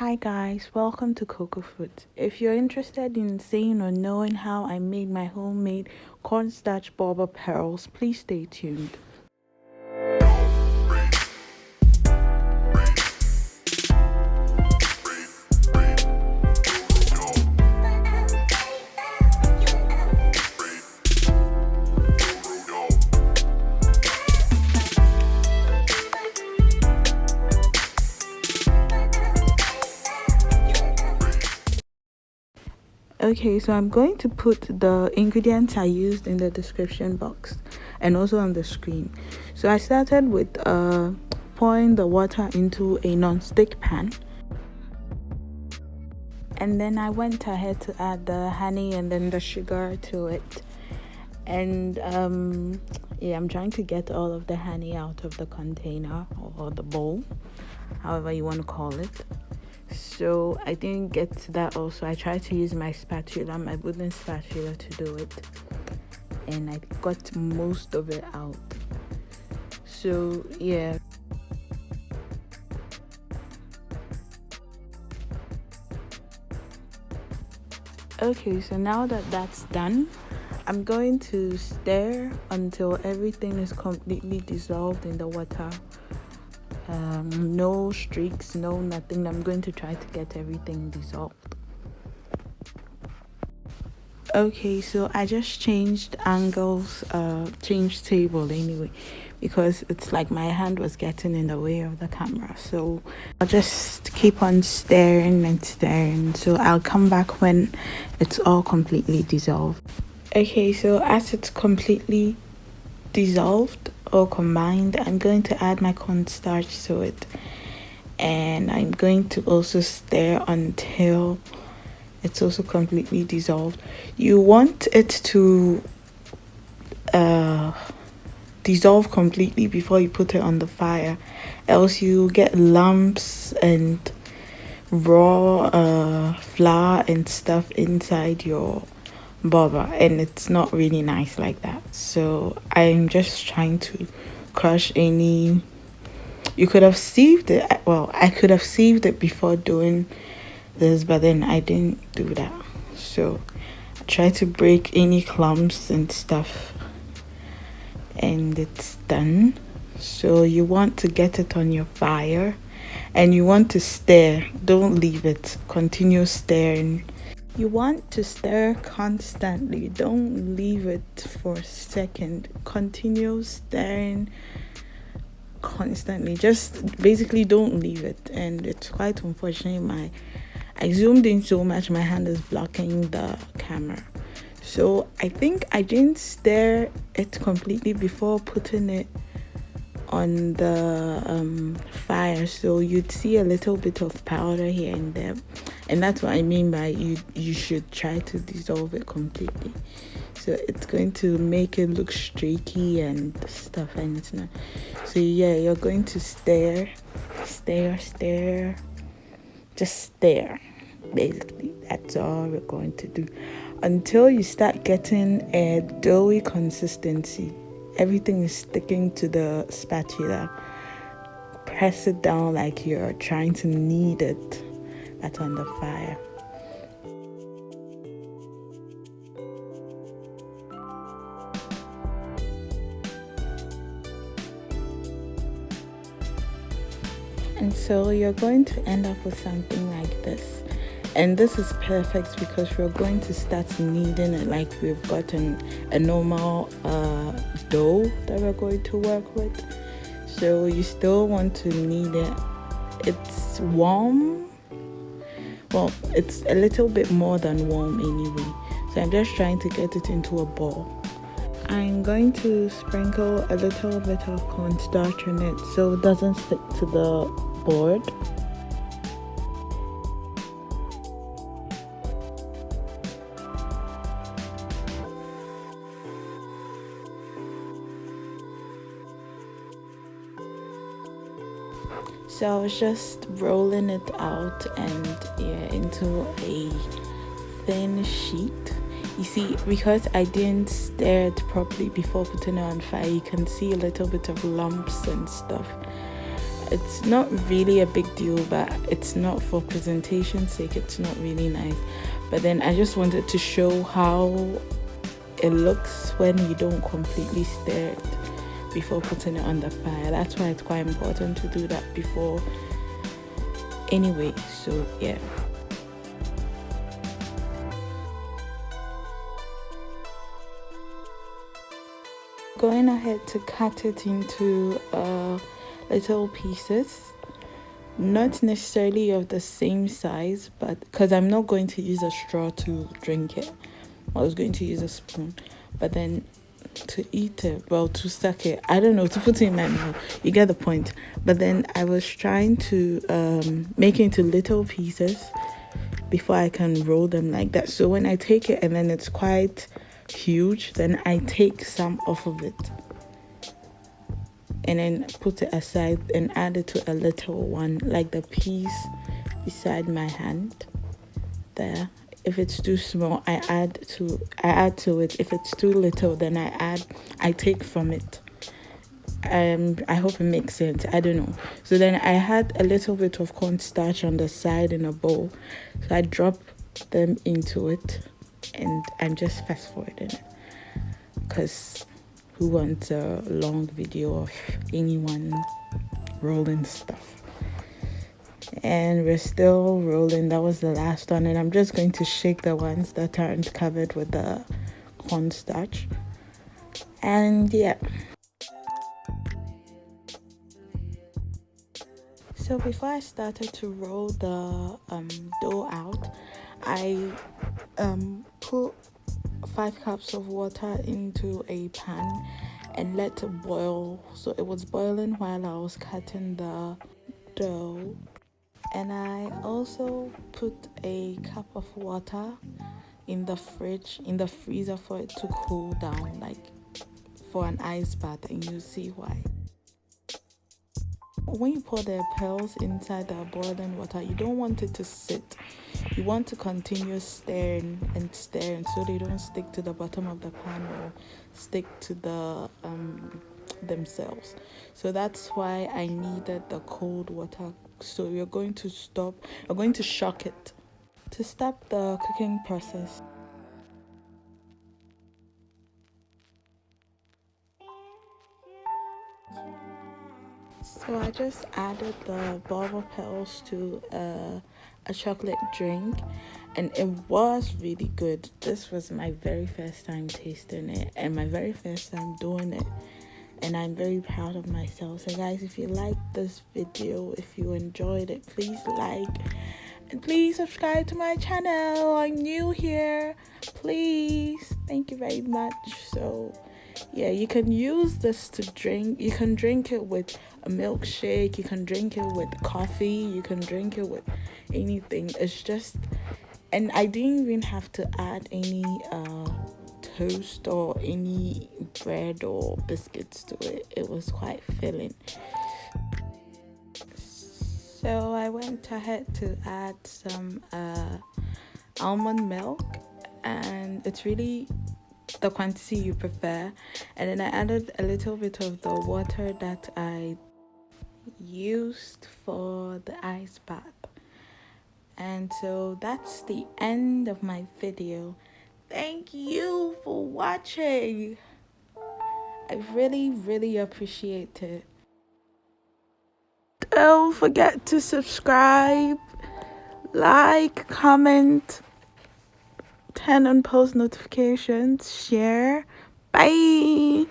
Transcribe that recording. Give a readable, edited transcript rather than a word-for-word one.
Hi guys, welcome to Coco Foods. If you're interested in seeing or knowing how I made my homemade cornstarch Bobba Pearls, please stay tuned. Okay, so I'm going to put the ingredients I used in the description box and also on the screen. So I started with pouring the water into a non-stick pan. And then I went ahead to add the honey and then the sugar to it. And I'm trying to get all of the honey out of the container or the bowl, however you want to call it. So I didn't get to that also. I tried to use my spatula, my wooden spatula, to do it, and I got most of it out. So yeah. Okay, so now that that's done, I'm going to stir until everything is completely dissolved in the water. No streaks, no nothing. I'm going to try to get everything dissolved. Okay, so I just changed angles, changed table anyway, because it's like my hand was getting in the way of the camera. So I'll just keep on stirring and stirring. So I'll come back when it's all completely dissolved. Okay, so as it's completely dissolved or combined, I'm going to add my cornstarch to it, and I'm going to also stir until it's also completely dissolved. You want it to dissolve completely before you put it on the fire, else you get lumps and raw flour and stuff inside your boba, and it's not really nice like that. So I'm just trying to crush any. You could have sieved it. Well, I could have sieved it before doing this, but then I didn't do that. So I try to break any clumps and stuff, and it's done. So you want to get it on your fire, and you want to stir. Don't leave it. Continue stirring. You want to stir constantly. Don't leave it for a second. Continue stirring constantly. Just basically don't leave it. And it's quite unfortunate. I zoomed in so much, my hand is blocking the camera. So I think I didn't stir it completely before putting it on the fire, so you'd see a little bit of powder here and there, and that's what I mean by you should try to dissolve it completely. So it's going to make it look streaky and stuff, and it's not. So yeah, you're going to stir, just stir. Basically, that's all we're going to do until you start getting a doughy consistency. Everything is sticking to the spatula. Press it down like you're trying to knead it. That's on the fire. And so you're going to end up with something like this. And this is perfect because we're going to start kneading it like we've gotten a normal dough that we're going to work with. So you still want to knead it. It's warm. Well, it's a little bit more than warm anyway. So I'm just trying to get it into a ball. I'm going to sprinkle a little bit of cornstarch on it so it doesn't stick to the board. So I was just rolling it out and into a thin sheet. You see, because I didn't stir it properly before putting it on fire, you can see a little bit of lumps and stuff. it's not really a big deal, but it's not for presentation's sake. It's not really nice. But then I just wanted to show how it looks when you don't completely stir it before putting it on the fire. That's why it's quite important to do that before anyway. So yeah. Going ahead to cut it into little pieces, not necessarily of the same size, but because I'm not going to use a straw to drink it, I was going to use a spoon, but then to eat it, well, to suck it, I don't know, to put it in my mouth, you get the point. But then I was trying to make it into little pieces before I can roll them like that. So when I take it and then it's quite huge, then I take some off of it and then put it aside and add it to a little one, like the piece beside my hand there. If it's too small, I add to it. If it's too little, then I take from it. I hope it makes sense. I don't know. So then I had a little bit of cornstarch on the side in a bowl, so I drop them into it, and I'm just fast forwarding it because who wants a long video of anyone rolling stuff? And we're still rolling. That was the last one, and I'm just going to shake the ones that aren't covered with the cornstarch. And yeah. So before I started to roll the dough out, I put 5 cups of water into a pan and let it boil. So it was boiling while I was cutting the dough. And I also put a cup of water in the freezer for it to cool down, like for an ice bath, and you'll see why. When you pour the pearls inside the boiling water, you don't want it to sit. You want to continue stirring and stirring so they don't stick to the bottom of the pan or stick to the themselves. So that's why I needed the cold water. So you're going to shock it to stop the cooking process. So I just added the Bobba Pearls to a chocolate drink, and it was really good. This was my very first time tasting it and my very first time doing it, and I'm very proud of myself. So guys, if you liked this video, if you enjoyed it, please like and please subscribe to my channel. I'm new here, please. Thank you very much. So yeah, you can use this to drink. You can drink it with a milkshake, you can drink it with coffee, you can drink it with anything. It's just, and I didn't even have to add any toast or any bread or biscuits to it. It was quite filling. So I went ahead to add some almond milk, and it's really the quantity you prefer. And then I added a little bit of the water that I used for the ice bath. And so that's the end of my video. Thank you for watching. I really appreciate it. Don't forget to subscribe, like, comment, turn on post notifications, share. Bye.